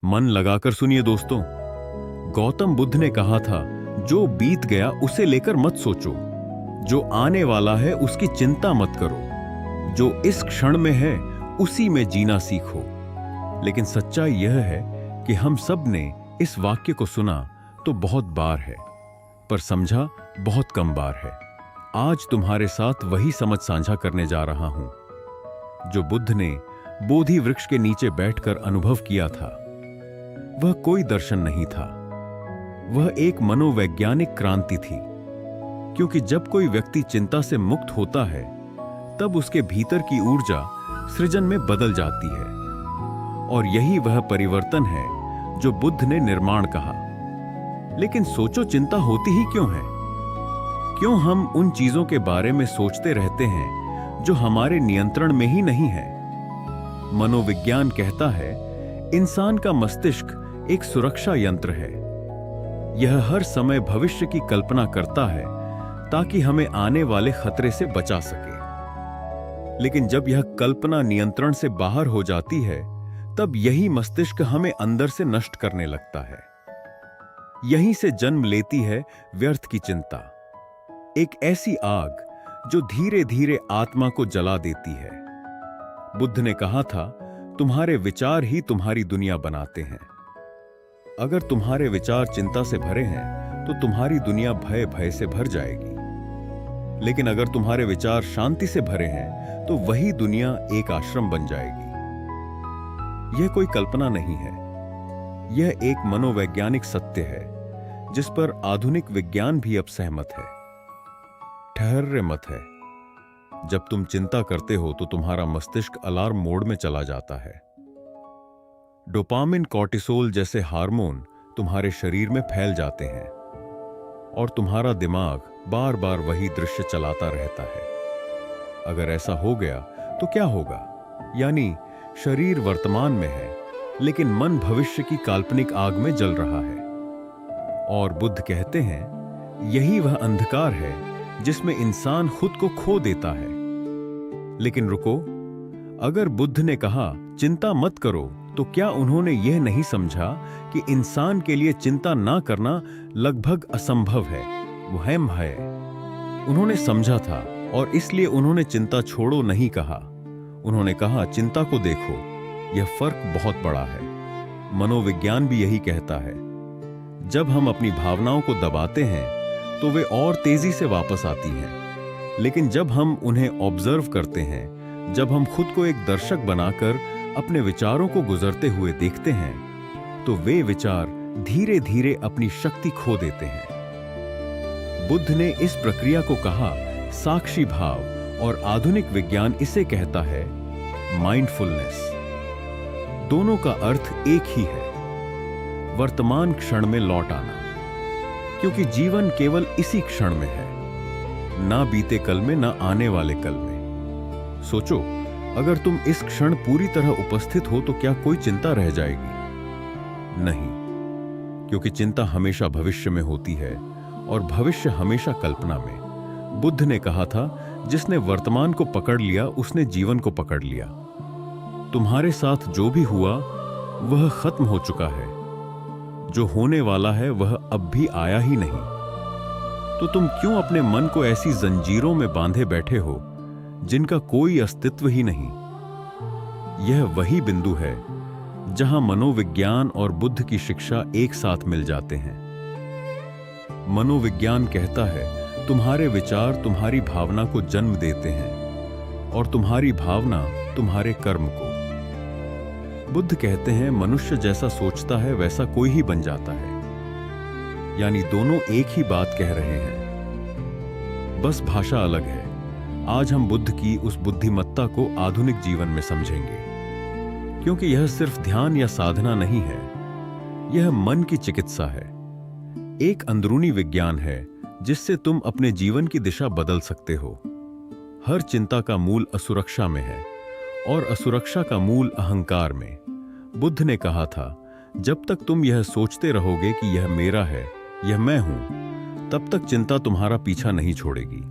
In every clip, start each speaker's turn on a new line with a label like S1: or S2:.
S1: मन लगाकर सुनिए दोस्तों। गौतम बुद्ध ने कहा था, जो बीत गया उसे लेकर मत सोचो, जो आने वाला है उसकी चिंता मत करो, जो इस क्षण में है उसी में जीना सीखो। लेकिन सच्चाई यह है कि हम सब ने इस वाक्य को सुना तो बहुत बार है, पर समझा बहुत कम बार है। आज तुम्हारे साथ वही समझ साझा करने जा रहा हूं जो बुद्ध ने बोधि वृक्ष के नीचे बैठकर अनुभव किया था। वह कोई दर्शन नहीं था, वह एक मनोवैज्ञानिक क्रांति थी। क्योंकि जब कोई व्यक्ति चिंता से मुक्त होता है तब उसके भीतर की ऊर्जा सृजन में बदल जाती है, और यही वह परिवर्तन है जो बुद्ध ने निर्माण कहा। लेकिन सोचो, चिंता होती ही क्यों है? क्यों हम उन चीजों के बारे में सोचते रहते हैं जो हमारे नियंत्रण में ही नहीं है? मनोविज्ञान कहता है, इंसान का मस्तिष्क एक सुरक्षा यंत्र है। यह हर समय भविष्य की कल्पना करता है ताकि हमें आने वाले खतरे से बचा सके। लेकिन जब यह कल्पना नियंत्रण से बाहर हो जाती है तब यही मस्तिष्क हमें अंदर से नष्ट करने लगता है। यहीं से जन्म लेती है व्यर्थ की चिंता, एक ऐसी आग जो धीरे धीरे आत्मा को जला देती है। बुद्ध ने कहा था, तुम्हारे विचार ही तुम्हारी दुनिया बनाते हैं। अगर तुम्हारे विचार चिंता से भरे हैं तो तुम्हारी दुनिया भय भय से भर जाएगी। लेकिन अगर तुम्हारे विचार शांति से भरे हैं तो वही दुनिया एक आश्रम बन जाएगी। यह कोई कल्पना नहीं है, यह एक मनोवैज्ञानिक सत्य है जिस पर आधुनिक विज्ञान भी अब सहमत है। ठहर्य मत है। जब तुम चिंता करते हो तो तुम्हारा मस्तिष्क अलार्म मोड में चला जाता है। डोपामिन, कॉर्टिसोल जैसे हार्मोन तुम्हारे शरीर में फैल जाते हैं और तुम्हारा दिमाग बार बार वही दृश्य चलाता रहता है। अगर ऐसा हो गया तो क्या होगा? यानी शरीर वर्तमान में है लेकिन मन भविष्य की काल्पनिक आग में जल रहा है। और बुद्ध कहते हैं, यही वह अंधकार है जिसमें इंसान खुद को खो देता है। लेकिन रुको, अगर बुद्ध ने कहा चिंता मत करो, तो क्या उन्होंने यह नहीं समझा कि इंसान के लिए चिंता ना करना लगभग असंभव है? वो है भय। उन्होंने समझा था और इसलिए उन्होंने चिंता छोड़ो नहीं कहा। उन्होंने कहा, चिंता को देखो। यह फर्क बहुत बड़ा है। मनोविज्ञान भी यही कहता है। जब हम अपनी भावनाओं को दबाते हैं तो वे और तेजी से वापस आती हैं। लेकिन जब हम उन्हें ऑब्जर्व करते हैं, जब हम खुद को एक दर्शक बनाकर अपने विचारों को गुजरते हुए देखते हैं, तो वे विचार धीरे धीरे अपनी शक्ति खो देते हैं। बुद्ध ने इस प्रक्रिया को कहा साक्षी भाव, और आधुनिक विज्ञान इसे कहता है माइंडफुलनेस। दोनों का अर्थ एक ही है, वर्तमान क्षण में लौट आना। क्योंकि जीवन केवल इसी क्षण में है, ना बीते कल में, ना आने वाले कल में। सोचो, अगर तुम इस क्षण पूरी तरह उपस्थित हो तो क्या कोई चिंता रह जाएगी? नहीं, क्योंकि चिंता हमेशा भविष्य में होती है और भविष्य हमेशा कल्पना में। बुद्ध ने कहा था, जिसने वर्तमान को पकड़ लिया उसने जीवन को पकड़ लिया। तुम्हारे साथ जो भी हुआ वह खत्म हो चुका है। जो होने वाला है वह अब भी आया ही नहीं। तो तुम क्यों अपने मन को ऐसी जंजीरों में बांधे बैठे हो जिनका कोई अस्तित्व ही नहीं? यह वही बिंदु है जहां मनोविज्ञान और बुद्ध की शिक्षा एक साथ मिल जाते हैं। मनोविज्ञान कहता है, तुम्हारे विचार तुम्हारी भावना को जन्म देते हैं और तुम्हारी भावना तुम्हारे कर्म को। बुद्ध कहते हैं, मनुष्य जैसा सोचता है वैसा कोई ही बन जाता है। यानी दोनों एक ही बात कह रहे हैं, बस भाषा अलग है। आज हम बुद्ध की उस बुद्धिमत्ता को आधुनिक जीवन में समझेंगे, क्योंकि यह सिर्फ ध्यान या साधना नहीं है, यह मन की चिकित्सा है। एक अंदरूनी विज्ञान है जिससे तुम अपने जीवन की दिशा बदल सकते हो। हर चिंता का मूल असुरक्षा में है और असुरक्षा का मूल अहंकार में। बुद्ध ने कहा था, जब तक तुम यह सोचते रहोगे कि यह मेरा है, यह मैं हूं, तब तक चिंता तुम्हारा पीछा नहीं छोड़ेगी।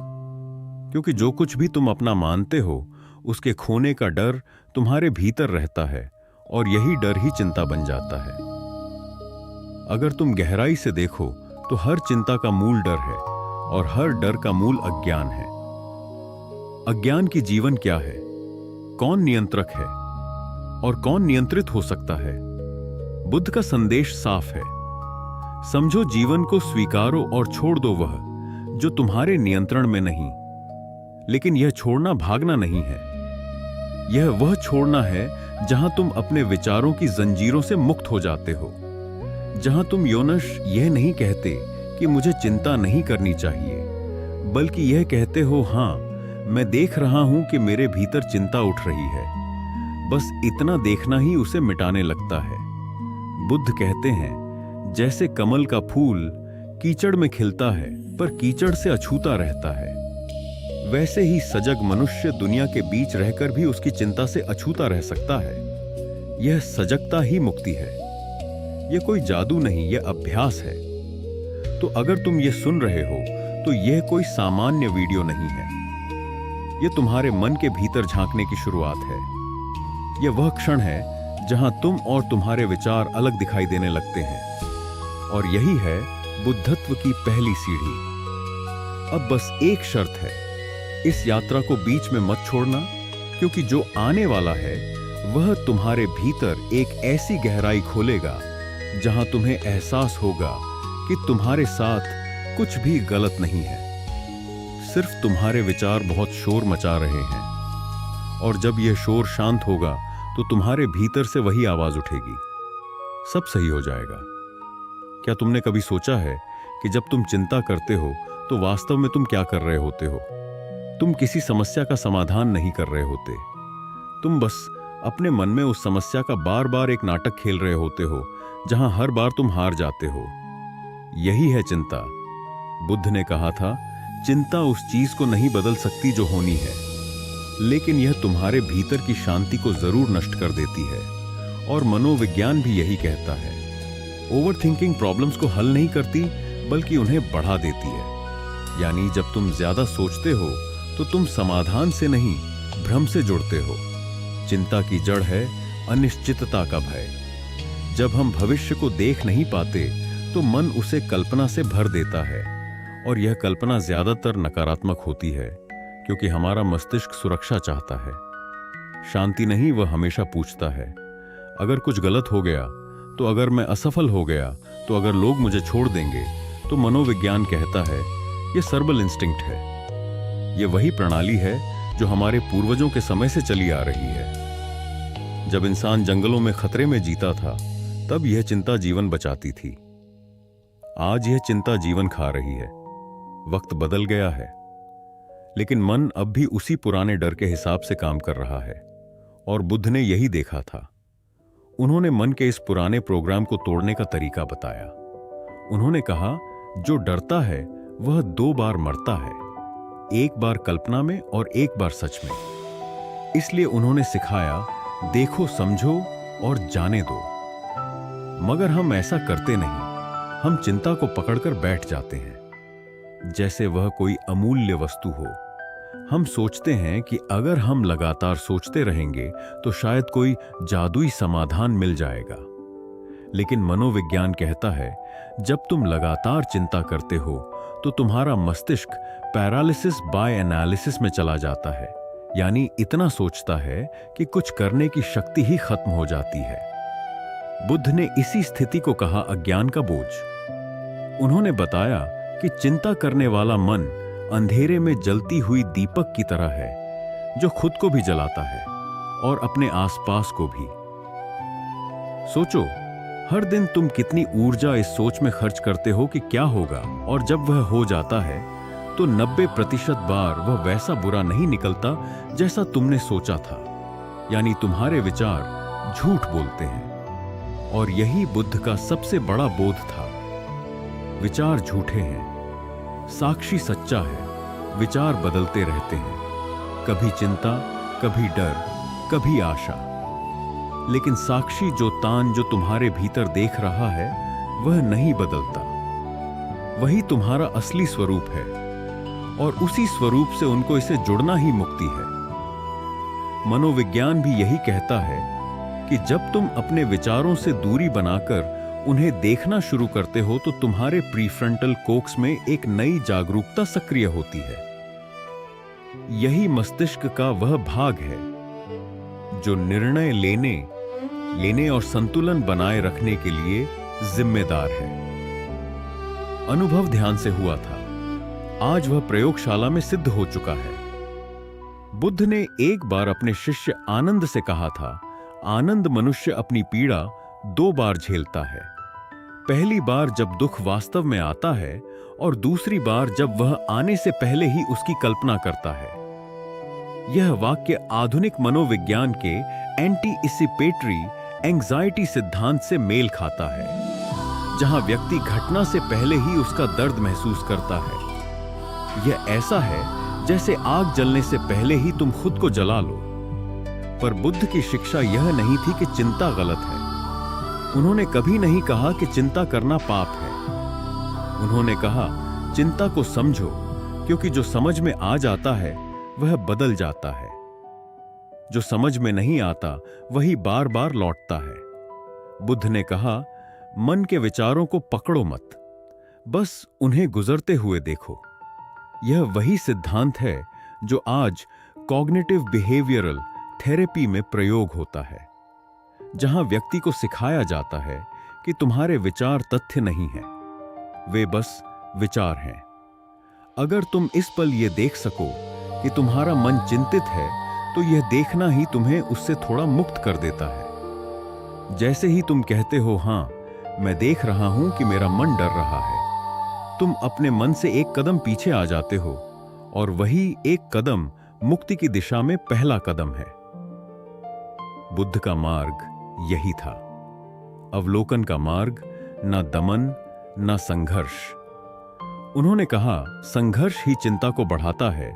S1: क्योंकि जो कुछ भी तुम अपना मानते हो उसके खोने का डर तुम्हारे भीतर रहता है और यही डर ही चिंता बन जाता है। अगर तुम गहराई से देखो तो हर चिंता का मूल डर है और हर डर का मूल अज्ञान है। अज्ञान की जीवन क्या है, कौन नियंत्रक है और कौन नियंत्रित हो सकता है? बुद्ध का संदेश साफ है। समझो, जीवन को स्वीकारो और छोड़ दो वह जो तुम्हारे नियंत्रण में नहीं। लेकिन यह छोड़ना भागना नहीं है, यह वह छोड़ना है जहां तुम अपने विचारों की जंजीरों से मुक्त हो जाते हो, जहां तुम योनश यह नहीं कहते कि मुझे चिंता नहीं करनी चाहिए, बल्कि यह कहते हो, हां, मैं देख रहा हूं कि मेरे भीतर चिंता उठ रही है। बस इतना देखना ही उसे मिटाने लगता है। बुद्ध कहते हैं, जैसे कमल का फूल कीचड़ में खिलता है पर कीचड़ से अछूता रहता है, वैसे ही सजग मनुष्य दुनिया के बीच रहकर भी उसकी चिंता से अछूता रह सकता है। यह सजगता ही मुक्ति है। यह कोई जादू नहीं, यह अभ्यास है। तो अगर तुम यह सुन रहे हो तो यह कोई सामान्य वीडियो नहीं है। यह तुम्हारे मन के भीतर झांकने की शुरुआत है। यह वह क्षण है जहां तुम और तुम्हारे विचार अलग दिखाई देने लगते हैं, और यही है बुद्धत्व की पहली सीढ़ी। अब बस एक शर्त है, इस यात्रा को बीच में मत छोड़ना, क्योंकि जो आने वाला है वह तुम्हारे भीतर एक ऐसी गहराई खोलेगा जहां तुम्हें एहसास होगा कि तुम्हारे साथ कुछ भी गलत नहीं है। सिर्फ तुम्हारे विचार बहुत शोर मचा रहे हैं, और जब यह शोर शांत होगा तो तुम्हारे भीतर से वही आवाज उठेगी, सब सही हो जाएगा। क्या तुमने कभी सोचा है कि जब तुम चिंता करते हो तो वास्तव में तुम क्या कर रहे होते हो? तुम किसी समस्या का समाधान नहीं कर रहे होते, तुम बस अपने मन में उस समस्या का बार बार एक नाटक खेल रहे होते हो जहां हर बार तुम हार जाते हो। यही है चिंता। बुद्ध ने कहा था, चिंता उस चीज को नहीं बदल सकती जो होनी है, लेकिन यह तुम्हारे भीतर की शांति को जरूर नष्ट कर देती है। और मनोविज्ञान भी यही कहता है। ओवरथिंकिंग प्रॉब्लम्स को हल नहीं करती, बल्कि उन्हें बढ़ा देती है। यानी जब तुम ज्यादा सोचते हो तो तुम समाधान से नहीं, भ्रम से जुड़ते हो। चिंता की जड़ है अनिश्चितता का भय। जब हम भविष्य को देख नहीं पाते तो मन उसे कल्पना से भर देता है, और यह कल्पना ज्यादातर नकारात्मक होती है, क्योंकि हमारा मस्तिष्क सुरक्षा चाहता है, शांति नहीं। वह हमेशा पूछता है, अगर कुछ गलत हो गया तो, अगर मैं असफल हो गया तो, अगर लोग मुझे छोड़ देंगे तो? मनोविज्ञान कहता है यह सर्वल इंस्टिंक्ट है। यह वही प्रणाली है जो हमारे पूर्वजों के समय से चली आ रही है। जब इंसान जंगलों में खतरे में जीता था, तब यह चिंता जीवन बचाती थी। आज यह चिंता जीवन खा रही है। वक्त बदल गया है, लेकिन मन अब भी उसी पुराने डर के हिसाब से काम कर रहा है, और बुद्ध ने यही देखा था। उन्होंने मन के इस पुराने प्रोग्राम को तोड़ने का तरीका बताया। उन्होंने कहा, जो डरता है वह 2 बार मरता है, एक बार कल्पना में और एक बार सच में। इसलिए उन्होंने सिखाया, देखो, समझो और जाने दो। मगर हम ऐसा करते नहीं। हम चिंता को पकड़कर बैठ जाते हैं जैसे वह कोई अमूल्य वस्तु हो। हम सोचते हैं कि अगर हम लगातार सोचते रहेंगे तो शायद कोई जादुई समाधान मिल जाएगा। लेकिन मनोविज्ञान कहता है, जब तुम लगातार चिंता करते हो तो तुम्हारा मस्तिष्क पैरालिसिस बाय एनालिसिस में चला जाता है, यानी इतना सोचता है कि कुछ करने की शक्ति ही खत्म हो जाती है। बुद्ध ने इसी स्थिति को कहा अज्ञान का बोझ। उन्होंने बताया कि चिंता करने वाला मन अंधेरे में जलती हुई दीपक की तरह है, जो खुद को भी जलाता है और अपने आसपास को भी। सोचो, हर दिन तुम कितनी ऊर्जा इस सोच में खर्च करते हो कि क्या होगा, और जब वह हो जाता है तो 90% बार वह वैसा बुरा नहीं निकलता जैसा तुमने सोचा था। यानी तुम्हारे विचार झूठ बोलते हैं। और यही बुद्ध का सबसे बड़ा बोध था। विचार झूठे हैं, साक्षी सच्चा है। विचार बदलते रहते हैं, कभी चिंता, कभी डर, कभी आशा। लेकिन साक्षी जो तान जो तुम्हारे भीतर देख रहा है वह नहीं बदलता। वही तुम्हारा असली स्वरूप है, और उसी स्वरूप से उनको इसे जुड़ना ही मुक्ति है। मनोविज्ञान भी यही कहता है, कि जब तुम अपने विचारों से दूरी बनाकर उन्हें देखना शुरू करते हो तो तुम्हारे प्रीफ्रंटल कोर्टेक्स में एक नई जागरूकता सक्रिय होती है। यही मस्तिष्क का वह भाग है जो निर्णय लेने और संतुलन बनाए रखने के लिए जिम्मेदार है। अनुभव ध्यान से हुआ था, आज वह प्रयोगशाला में सिद्ध हो चुका है। बुद्ध ने एक बार अपने शिष्य आनंद से कहा था, आनंद मनुष्य अपनी पीड़ा 2 बार झेलता है। पहली बार जब दुख वास्तव में आता है और दूसरी बार जब वह आने से पहले ही उसकी कल्पना करता है। यह वाक्य आधुनिक मनोविज्ञान के एंटीसिपेटरी एंजाइटी सिद्धांत से मेल खाता है, जहां व्यक्ति घटना से पहले ही उसका दर्द महसूस करता है। यह ऐसा है जैसे आग जलने से पहले ही तुम खुद को जला लो। पर बुद्ध की शिक्षा यह नहीं थी कि चिंता गलत है। उन्होंने कभी नहीं कहा कि चिंता करना पाप है। उन्होंने कहा, चिंता को समझो, क्योंकि जो समझ में आ जाता है वह बदल जाता है। जो समझ में नहीं आता वही बार बार लौटता है। बुद्ध ने कहा, मन के विचारों को पकड़ो मत, बस उन्हें गुजरते हुए देखो। यह वही सिद्धांत है जो आज कॉग्निटिव बिहेवियरल थेरेपी में प्रयोग होता है, जहां व्यक्ति को सिखाया जाता है कि तुम्हारे विचार तथ्य नहीं हैं, वे बस विचार हैं। अगर तुम इस पल यह देख सको कि तुम्हारा मन चिंतित है, तो यह देखना ही तुम्हें उससे थोड़ा मुक्त कर देता है। जैसे ही तुम कहते हो, हां, मैं देख रहा हूं कि मेरा मन डर रहा है, तुम अपने मन से एक कदम पीछे आ जाते हो, और वही एक कदम मुक्ति की दिशा में पहला कदम है। बुद्ध का मार्ग यही था, अवलोकन का मार्ग, ना दमन ना संघर्ष। उन्होंने कहा, संघर्ष ही चिंता को बढ़ाता है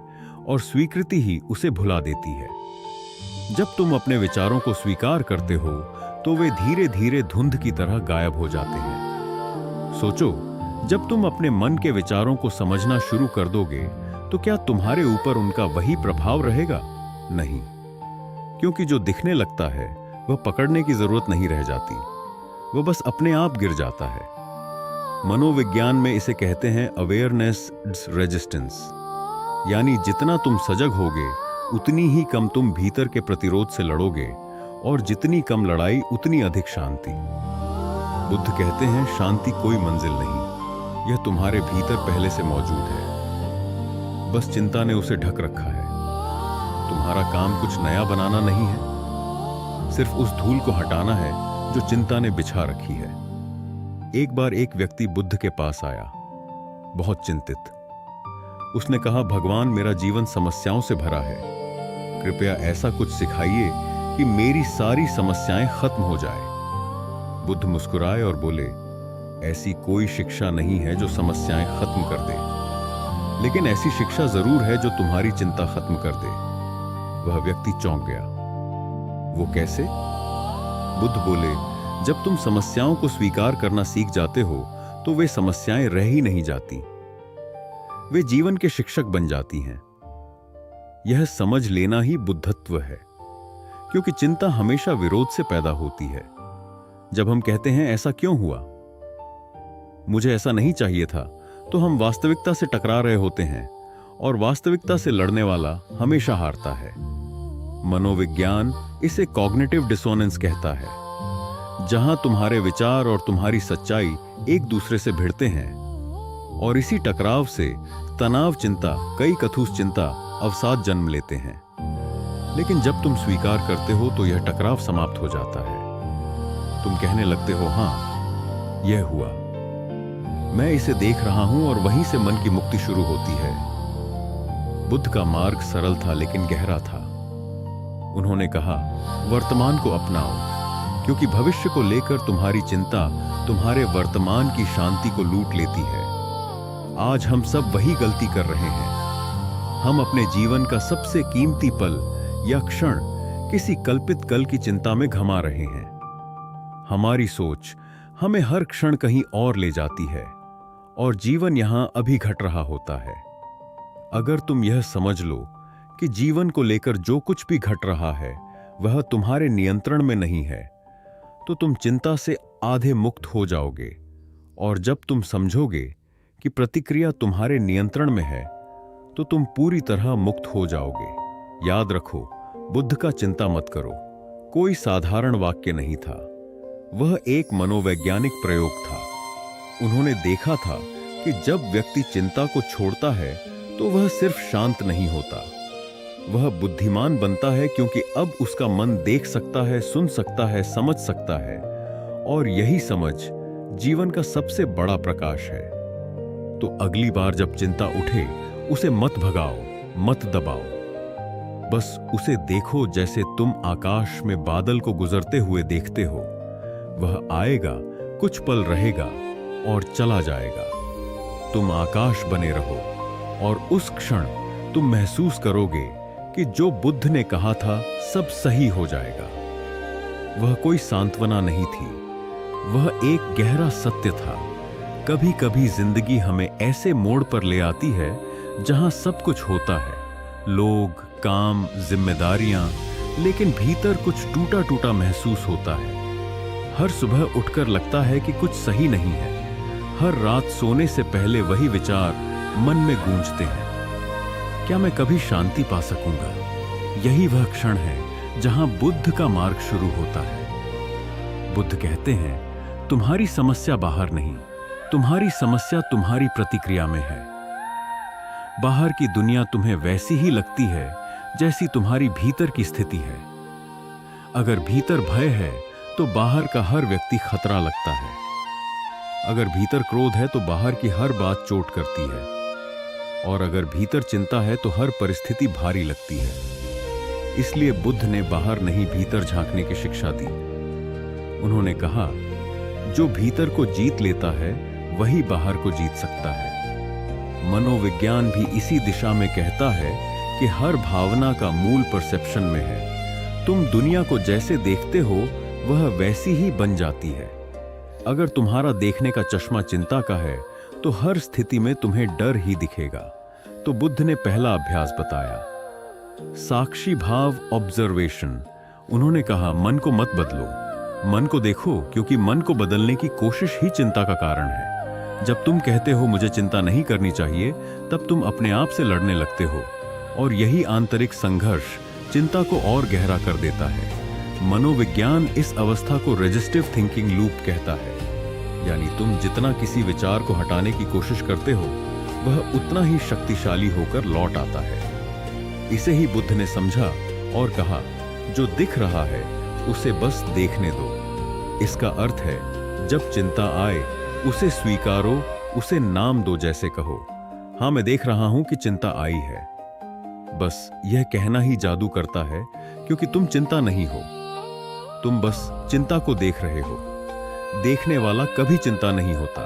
S1: और स्वीकृति ही उसे भुला देती है। जब तुम अपने विचारों को स्वीकार करते हो तो वे धीरे धीरे धुंध की तरह गायब हो जाते हैं। सोचो, जब तुम अपने मन के विचारों को समझना शुरू कर दोगे तो क्या तुम्हारे ऊपर उनका वही प्रभाव रहेगा? नहीं, क्योंकि जो दिखने लगता है वह पकड़ने की जरूरत नहीं रह जाती, वह बस अपने आप गिर जाता है। मनोविज्ञान में इसे कहते हैं अवेयरनेस रेजिस्टेंस, यानी जितना तुम सजग होगे उतनी ही कम तुम भीतर के प्रतिरोध से लड़ोगे, और जितनी कम लड़ाई उतनी अधिक शांति। बुद्ध कहते हैं, शांति कोई मंजिल नहीं, यह तुम्हारे भीतर पहले से मौजूद है, बस चिंता ने उसे ढक रखा है। तुम्हारा काम कुछ नया बनाना नहीं है, सिर्फ उस धूल को हटाना है जो चिंता ने बिछा रखी है। एक बार एक व्यक्ति बुद्ध के पास आया, बहुत चिंतित। उसने कहा, भगवान, मेरा जीवन समस्याओं से भरा है, कृपया ऐसा कुछ सिखाइए कि मेरी सारी समस्याएं खत्म हो जाए। बुद्ध मुस्कुराए और बोले, ऐसी कोई शिक्षा नहीं है जो समस्याएं खत्म कर दे, लेकिन ऐसी शिक्षा जरूर है जो तुम्हारी चिंता खत्म कर दे। वह व्यक्ति चौंक गया। वो कैसे? बुद्ध बोले, जब तुम समस्याओं को स्वीकार करना सीख जाते हो तो वे समस्याएं रह ही नहीं जाती, वे जीवन के शिक्षक बन जाती हैं। यह समझ लेना ही बुद्धत्व है, क्योंकि चिंता हमेशा विरोध से पैदा होती है। जब हम कहते हैं, ऐसा क्यों हुआ, मुझे ऐसा नहीं चाहिए था, तो हम वास्तविकता से टकरा रहे होते हैं, और वास्तविकता से लड़ने वाला हमेशा हारता है। मनोविज्ञान इसे कॉग्निटिव डिसोनेंस कहता है, जहां तुम्हारे विचार और तुम्हारी सच्चाई एक दूसरे से भिड़ते हैं, और इसी टकराव से तनाव चिंता, कई कथूस चिंता अवसाद जन्म लेते हैं। लेकिन जब तुम स्वीकार करते हो तो यह टकराव समाप्त हो जाता है। तुम कहने लगते हो, हां, यह हुआ, मैं इसे देख रहा हूं, और वहीं से मन की मुक्ति शुरू होती है। बुद्ध का मार्ग सरल था लेकिन गहरा था। उन्होंने कहा, वर्तमान को अपनाओ, क्योंकि भविष्य को लेकर तुम्हारी चिंता तुम्हारे वर्तमान की शांति को लूट लेती है। आज हम सब वही गलती कर रहे हैं। हम अपने जीवन का सबसे कीमती पल या क्षण किसी कल्पित कल की चिंता में घमा रहे हैं। हमारी सोच हमें हर क्षण कहीं और ले जाती है, और जीवन यहां अभी घट रहा होता है। अगर तुम यह समझ लो कि जीवन को लेकर जो कुछ भी घट रहा है वह तुम्हारे नियंत्रण में नहीं है, तो तुम चिंता से आधे मुक्त हो जाओगे। और जब तुम समझोगे कि प्रतिक्रिया तुम्हारे नियंत्रण में है, तो तुम पूरी तरह मुक्त हो जाओगे। याद रखो, बुद्ध का चिंता मत करो कोई साधारण वाक्य नहीं था, वह एक मनोवैज्ञानिक प्रयोग था। उन्होंने देखा था कि जब व्यक्ति चिंता को छोड़ता है तो वह सिर्फ शांत नहीं होता, वह बुद्धिमान बनता है, क्योंकि अब उसका मन देख सकता है, सुन सकता है, समझ सकता है। और यही समझ जीवन का सबसे बड़ा प्रकाश है। तो अगली बार जब चिंता उठे, उसे मत भगाओ, मत दबाओ, बस उसे देखो जैसे तुम आकाश में बादल को गुजरते हुए देखते हो। वह आएगा, कुछ पल रहेगा और चला जाएगा। तुम आकाश बने रहो और उस क्षण तुम महसूस करोगे कि जो बुद्ध ने कहा था सब सही हो जाएगा। वह कोई सांत्वना नहीं थी, वह एक गहरा सत्य था। कभी कभी जिंदगी हमें ऐसे मोड़ पर ले आती है जहां सब कुछ होता है, लोग, काम, जिम्मेदारियां, लेकिन भीतर कुछ टूटा टूटा महसूस होता है। हर सुबह उठकर लगता है कि कुछ सही नहीं है। हर रात सोने से पहले वही विचार मन में गूंजते हैं, क्या मैं कभी शांति पा सकूंगा? यही वह क्षण है जहां बुद्ध का मार्ग शुरू होता है। बुद्ध कहते हैं, तुम्हारी समस्या बाहर नहीं, तुम्हारी समस्या तुम्हारी प्रतिक्रिया में है। बाहर की दुनिया तुम्हें वैसी ही लगती है जैसी तुम्हारी भीतर की स्थिति है। अगर भीतर भय है तो बाहर का हर व्यक्ति खतरा लगता है। अगर भीतर क्रोध है तो बाहर की हर बात चोट करती है। और अगर भीतर चिंता है तो हर परिस्थिति भारी लगती है। इसलिए बुद्ध ने बाहर नहीं, भीतर झांकने की शिक्षा दी। उन्होंने कहा, जो भीतर को जीत लेता है वही बाहर को जीत सकता है। मनोविज्ञान भी इसी दिशा में कहता है कि हर भावना का मूल परसेप्शन में है। तुम दुनिया को जैसे देखते हो वह वैसी ही बन जाती है। अगर तुम्हारा देखने का चश्मा चिंता का है तो हर स्थिति में तुम्हें डर ही दिखेगा। तो बुद्ध ने पहला अभ्यास बताया, साक्षी भाव, ऑब्जर्वेशन। उन्होंने कहा, मन को मत बदलो, मन को देखो, क्योंकि मन को बदलने की कोशिश ही चिंता का कारण है। जब तुम कहते हो मुझे चिंता नहीं करनी चाहिए, तब तुम अपने आप से लड़ने लगते हो, और यही आंतरिक संघर्ष चिंता को और गहरा कर देता है। मनोविज्ञान इस अवस्था को रेजिस्टिव थिंकिंग लूप कहता है, यानी तुम जितना किसी विचार को हटाने की कोशिश करते हो वह उतना ही शक्तिशाली होकर लौट आता है। इसे ही बुद्ध ने समझा और कहा, जो दिख रहा है उसे बस देखने दो। इसका अर्थ है, जब चिंता आए उसे स्वीकारो, उसे नाम दो, जैसे कहो, हाँ मैं देख रहा हूं कि चिंता आई है। बस यह कहना ही जादू करता है, क्योंकि तुम चिंता नहीं हो, तुम बस चिंता को देख रहे हो। देखने वाला कभी चिंता नहीं होता।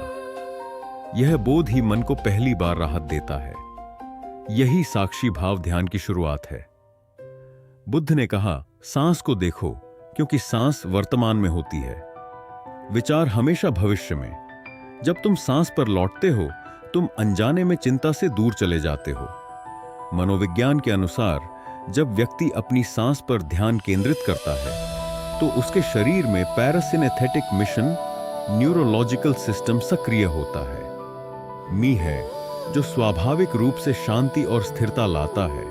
S1: यह बोध ही मन को पहली बार राहत देता है। यही साक्षी भाव ध्यान की शुरुआत है। बुद्ध ने कहा, सांस को देखो, क्योंकि सांस वर्तमान में होती है, विचार हमेशा भविष्य में। जब तुम सांस पर लौटते हो, तुम अनजाने में चिंता से दूर चले जाते हो। मनोविज्ञान के अनुसार, जब व्यक्ति अपनी सांस पर ध्यान केंद्रित करता है तो उसके शरीर में पैरासिनेथेटिक मिशन, न्यूरोलॉजिकल सिस्टम सक्रिय होता है। मी है जो स्वाभाविक रूप से शांति और स्थिरता लाता है,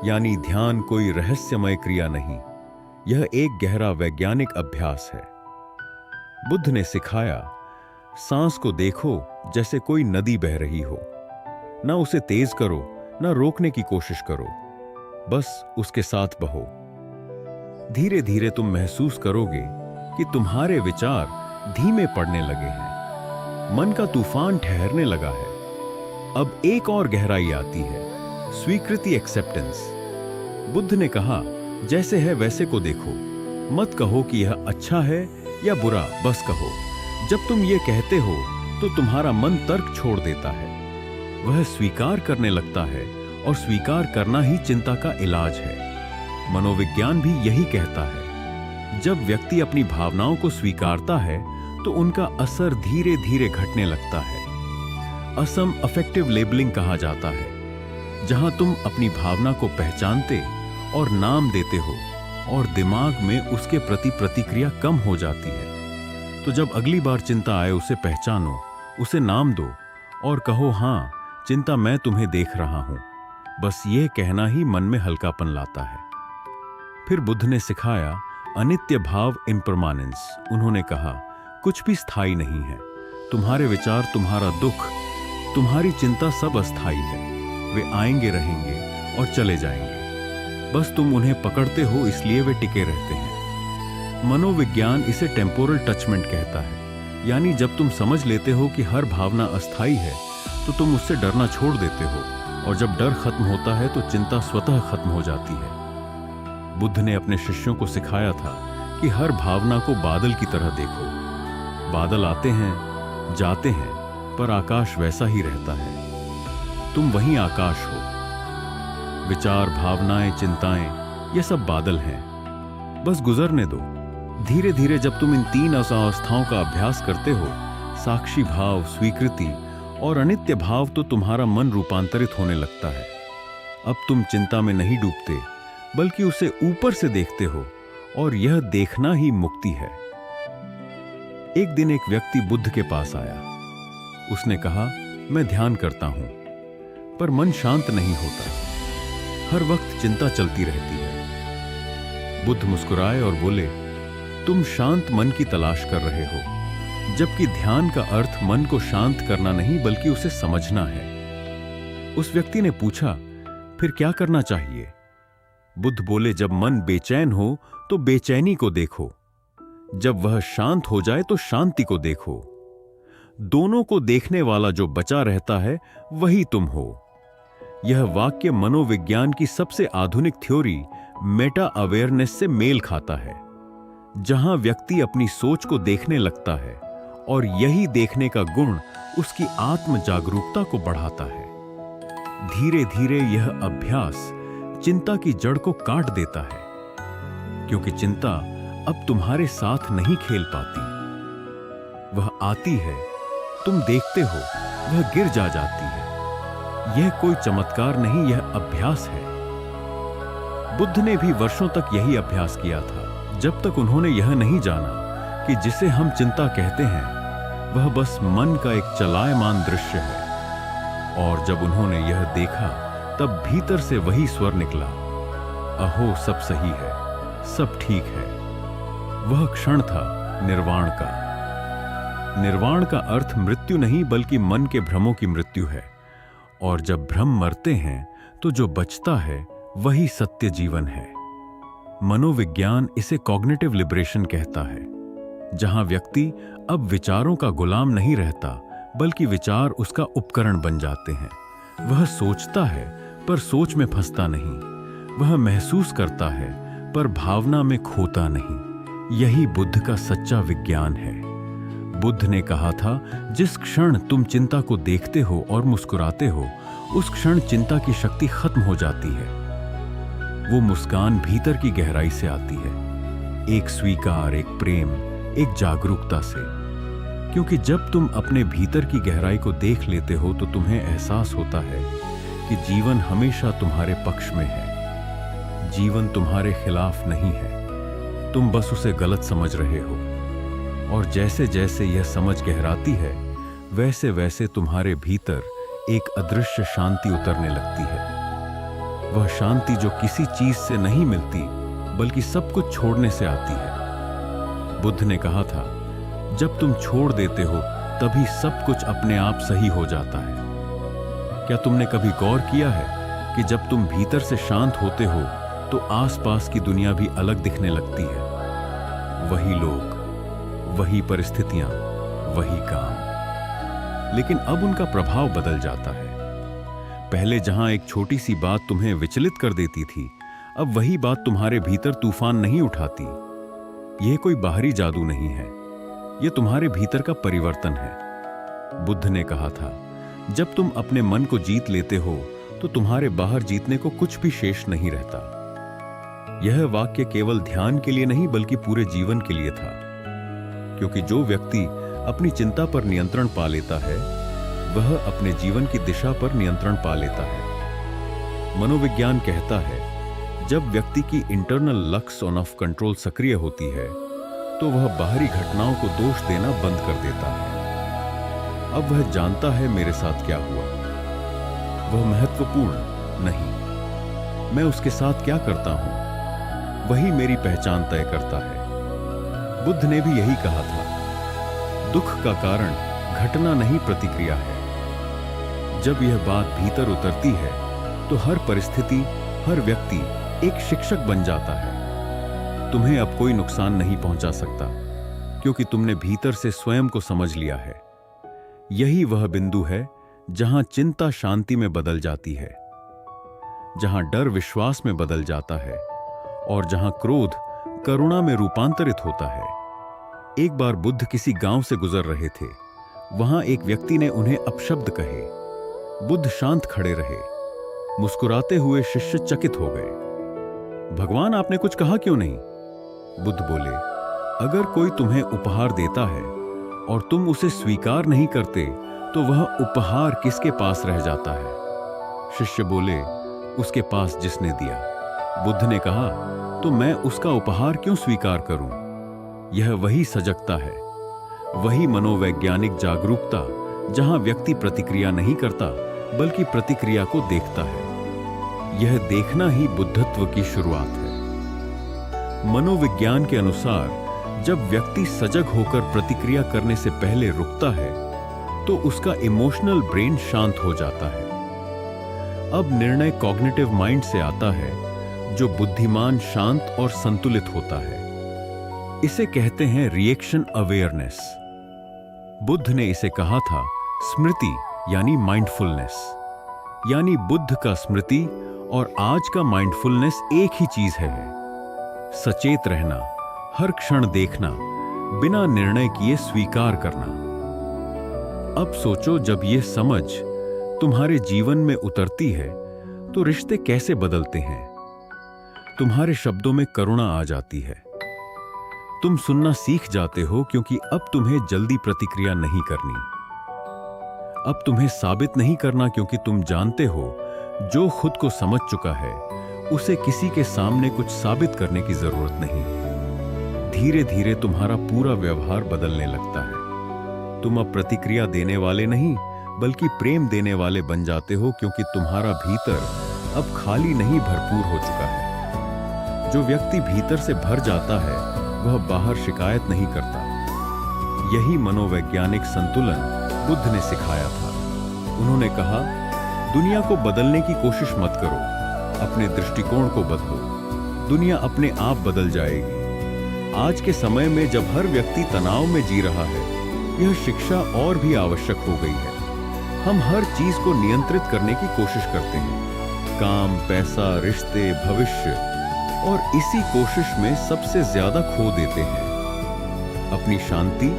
S1: यानी ध्यान कोई रहस्यमय क्रिया नहीं, यह एक गहरा वैज्ञानिक अभ्यास है। बुद्ध ने सिखाया, सांस को देखो जैसे कोई नदी बह रही हो। ना उसे तेज करो, ना रोकने की कोशिश करो, बस उसके साथ बहो। धीरे धीरे तुम महसूस करोगे कि तुम्हारे विचार धीमे पड़ने लगे हैं, मन का तूफान ठहरने लगा है। अब एक और गहराई आती है, स्वीकृति, एक्सेप्टेंस। बुद्ध ने कहा, जैसे है वैसे को देखो, मत कहो कि यह अच्छा है या बुरा, बस कहो। जब तुम ये कहते हो तो तुम्हारा मन तर्क छोड़ देता है, वह स्वीकार करने लगता है, और स्वीकार करना ही चिंता का इलाज है। मनोविज्ञान भी यही कहता है, जब व्यक्ति अपनी भावनाओं को स्वीकारता है तो उनका असर धीरे धीरे घटने लगता है। असम अफेक्टिव लेबलिंग कहा जाता है, जहां तुम अपनी भावना को पहचानते और नाम देते हो, और दिमाग में उसके प्रति प्रतिक्रिया कम हो जाती है। तो जब अगली बार चिंता आए उसे पहचानो, उसे नाम दो और कहो, हाँ चिंता, मैं तुम्हें देख रहा हूं। बस यह कहना ही मन में हल्कापन लाता है। फिर बुद्ध ने सिखाया अनित्य भाव, इम्परमानेंस। उन्होंने कहा, कुछ भी स्थायी नहीं है। तुम्हारे विचार, तुम्हारा दुख, तुम्हारी चिंता सब अस्थायी है। वे आएंगे, रहेंगे और चले जाएंगे। बस तुम उन्हें पकड़ते हो, इसलिए वे टिके रहते हैं। मनोविज्ञान इसे टेम्पोरल टचमेंट कहता है, यानी जब तुम समझ लेते हो कि हर भावना अस्थायी है तो तुम उससे डरना छोड़ देते हो, और जब डर खत्म होता है तो चिंता स्वतः खत्म हो जाती है। बुद्ध ने अपने शिष्यों को सिखाया था कि हर भावना को बादल की तरह देखो। बादल आते हैं, जाते हैं, पर आकाश वैसा ही रहता है। तुम वही आकाश हो। विचार, भावनाएं, चिंताएं, ये सब बादल हैं, बस गुजरने दो। धीरे धीरे जब तुम इन 3 अवस्थाओं का अभ्यास करते हो, साक्षी भाव, स्वीकृति और अनित्य भाव, तो तुम्हारा मन रूपांतरित होने लगता है। अब तुम चिंता में नहीं डूबते, बल्कि उसे ऊपर से देखते हो, और यह देखना ही मुक्ति है। एक दिन एक व्यक्ति बुद्ध के पास आया। उसने कहा, मैं ध्यान करता हूं, पर मन शांत नहीं होता। हर वक्त चिंता चलती रहती है। बुद्ध मुस्कुराए और बोले, तुम शांत मन की तलाश कर रहे हो, जबकि ध्यान का अर्थ मन को शांत करना नहीं, बल्कि उसे समझना है। उस व्यक्ति ने पूछा, फिर क्या करना चाहिए? बुद्ध बोले, जब मन बेचैन हो तो बेचैनी को देखो, जब वह शांत हो जाए तो शांति को देखो। दोनों को देखने वाला जो बचा रहता है वही तुम हो। यह वाक्य मनोविज्ञान की सबसे आधुनिक थ्योरी मेटा अवेयरनेस से मेल खाता है, जहां व्यक्ति अपनी सोच को देखने लगता है, और यही देखने का गुण उसकी आत्म जागरूकता को बढ़ाता है। धीरे धीरे यह अभ्यास चिंता की जड़ को काट देता है, क्योंकि चिंता अब तुम्हारे साथ नहीं खेल पाती। वह आती है, तुम देखते हो, वह गिर जाती है। यह कोई चमत्कार नहीं, यह अभ्यास है। बुद्ध ने भी वर्षों तक यही अभ्यास किया था, जब तक उन्होंने यह नहीं जाना कि जिसे हम चिंता कहते हैं वह बस मन का एक चलायमान दृश्य है। और जब उन्होंने यह देखा, तब भीतर से वही स्वर निकला, अहो सब सही है, सब ठीक है। वह क्षण था निर्वाण का। निर्वाण का अर्थ मृत्यु नहीं, बल्कि मन के भ्रमों की मृत्यु है। और जब भ्रम मरते हैं तो जो बचता है वही सत्य जीवन है। मनोविज्ञान इसे कॉग्निटिव लिबरेशन कहता है, जहां व्यक्ति अब विचारों का गुलाम नहीं रहता, बल्कि विचार उसका उपकरण बन जाते हैं। वह सोचता है पर सोच में फंसता नहीं। वह महसूस करता है पर भावना में खोता नहीं। यही बुद्ध का सच्चा विज्ञान है। बुद्ध ने कहा था, जिस क्षण तुम चिंता को देखते हो और मुस्कुराते हो, उस क्षण चिंता की शक्ति खत्म हो जाती है। वो मुस्कान भीतर की गहराई से आती है, एक स्वीकार, एक प्रेम, एक जागरूकता से। क्योंकि जब तुम अपने भीतर की गहराई को देख लेते हो तो तुम्हें एहसास होता है कि जीवन हमेशा तुम्हारे पक्ष में है। जीवन तुम्हारे खिलाफ नहीं है, तुम बस उसे गलत समझ रहे हो। और जैसे जैसे यह समझ गहराती है, वैसे वैसे तुम्हारे भीतर एक अदृश्य शांति उतरने लगती है। वह शांति जो किसी चीज से नहीं मिलती, बल्कि सब कुछ छोड़ने से आती है। बुद्ध ने कहा था, जब तुम छोड़ देते हो तभी सब कुछ अपने आप सही हो जाता है। क्या तुमने कभी गौर किया है कि जब तुम भीतर से शांत होते हो तो आसपास की दुनिया भी अलग दिखने लगती है? वही लोग, वही परिस्थितियां, वही काम, लेकिन अब उनका प्रभाव बदल जाता है। पहले जहां एक छोटी सी बात तुम्हें विचलित कर देती थी, अब वही बात तुम्हारे भीतर तूफान नहीं उठाती। यह कोई बाहरी जादू नहीं है, यह तुम्हारे भीतर का परिवर्तन है। बुद्ध ने कहा था, जब तुम अपने मन को जीत लेते हो तो तुम्हारे बाहर जीतने को कुछ भी शेष नहीं रहता। यह वाक्य केवल ध्यान के लिए नहीं, बल्कि पूरे जीवन के लिए था। क्योंकि जो व्यक्ति अपनी चिंता पर नियंत्रण पा लेता है, वह अपने जीवन की दिशा पर नियंत्रण पा लेता है। मनोविज्ञान कहता है, जब व्यक्ति की internal lux on off control सक्रिय होती है तो वह बाहरी घटनाओं को दोष देना बंद कर देता है। अब वह जानता है मेरे साथ क्या हुआ, वह महत्वपूर्ण नहीं, मैं उसके साथ क्या करता हूं वही मेरी पहचान तय करता है। बुद्ध ने भी यही कहा था, दुख का कारण घटना नहीं प्रतिक्रिया है। जब यह बात भीतर उतरती है तो हर परिस्थिति, हर व्यक्ति एक शिक्षक बन जाता है। तुम्हें अब कोई नुकसान नहीं पहुंचा सकता क्योंकि तुमने भीतर से स्वयं को समझ लिया है। यही वह बिंदु है जहां चिंता शांति में बदल जाती है, जहां डर विश्वास में बदल जाता है और जहां क्रोध करुणा में रूपांतरित होता है। एक बार बुद्ध किसी गांव से गुजर रहे थे। वहां एक व्यक्ति ने उन्हें अपशब्द कहे। बुद्ध शांत खड़े रहे। मुस्कुराते हुए शिष्य चकित हो गए। भगवान, आपने कुछ कहा क्यों नहीं? बुद्ध बोले, अगर कोई तुम्हें उपहार देता है और तुम उसे स्वीकार नहीं करते तो वह उपहार किसके पास रह जाता है? शिष्य बोले, उसके पास जिसने दिया। बुद्ध ने कहा, तो मैं उसका उपहार क्यों स्वीकार करूं? यह वही सजगता है, वही मनोवैज्ञानिक जागरूकता जहां व्यक्ति प्रतिक्रिया नहीं करता बल्कि प्रतिक्रिया को देखता है। यह देखना ही बुद्धत्व की शुरुआत है। मनोविज्ञान के अनुसार जब व्यक्ति सजग होकर प्रतिक्रिया करने से पहले रुकता है तो उसका इमोशनल ब्रेन शांत हो जाता है। अब निर्णय कॉग्निटिव माइंड से आता है जो बुद्धिमान, शांत और संतुलित होता है। इसे कहते हैं रिएक्शन अवेयरनेस। बुद्ध ने इसे कहा था स्मृति यानी माइंडफुलनेस। यानी बुद्ध का स्मृति और आज का माइंडफुलनेस एक ही चीज है। सचेत रहना, हर क्षण देखना, बिना निर्णय किए स्वीकार करना। अब सोचो, जब यह समझ तुम्हारे जीवन में उतरती है तो रिश्ते कैसे बदलते हैं। तुम्हारे शब्दों में करुणा आ जाती है। तुम सुनना सीख जाते हो क्योंकि अब तुम्हें जल्दी प्रतिक्रिया नहीं करनी। अब तुम्हें साबित नहीं करना क्योंकि तुम जानते हो जो खुद को समझ चुका है उसे किसी के सामने कुछ साबित करने की जरूरत नहीं। धीरे धीरे तुम्हारा पूरा व्यवहार बदलने लगता है। तुम अब प्रतिक्रिया देने वाले नहीं बल्कि प्रेम देने वाले बन जाते हो क्योंकि तुम्हारा भीतर अब खाली नहीं, भरपूर हो चुका है। जो व्यक्ति भीतर से भर जाता है वह बाहर शिकायत नहीं करता। यही मनोवैज्ञानिक संतुलन बुद्ध ने सिखाया था। उन्होंने कहा, दुनिया को बदलने की कोशिश मत करो, अपने दृष्टिकोण को बदलो। दुनिया अपने आप बदल जाएगी। आज के समय में जब हर व्यक्ति तनाव में जी रहा है, यह शिक्षा और भी आवश्यक हो गई है। हम हर चीज को नियंत्रित करने की कोशिश करते हैं, काम, पैसा, रिश्ते, भविष्य, और इसी कोशिश में सबसे ज्यादा खो देते हैं अपनी शांति।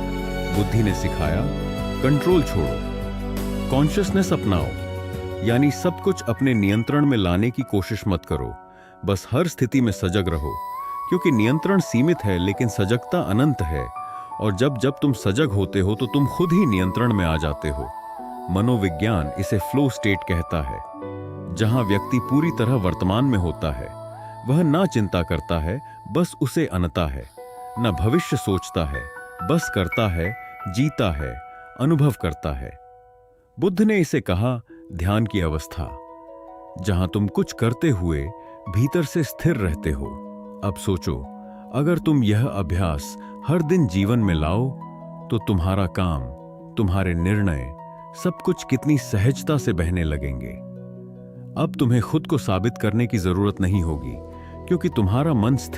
S1: बुद्धि ने सिखाया, कंट्रोल छोड़ो, कॉन्शियसनेस अपनाओ। यानी सब कुछ अपने नियंत्रण में लाने की कोशिश मत करो, बस हर स्थिति में सजग रहो, क्योंकि नियंत्रण सीमित है लेकिन सजगता अनंत है। और जब जब तुम सजग होते हो तो तुम खुद ही नियंत्रण में आ जाते हो। मनोविज्ञान इसे फ्लो स्टेट कहता है, जहां व्यक्ति पूरी तरह वर्तमान में होता है। वह ना चिंता करता है, बस उसे अनता है, न भविष्य सोचता है, बस करता है, जीता है, अनुभव करता है। बुद्ध ने इसे कहा ध्यान की अवस्था, जहां तुम कुछ करते हुए भीतर से स्थिर रहते हो। अब सोचो, अगर तुम यह अभ्यास हर दिन जीवन में लाओ तो तुम्हारा काम, तुम्हारे निर्णय, सब कुछ कितनी सहजता से बहने लगेंगे। अब तुम्हें खुद को साबित करने की जरूरत नहीं होगी क्योंकि तुम्हारा मन स्थिर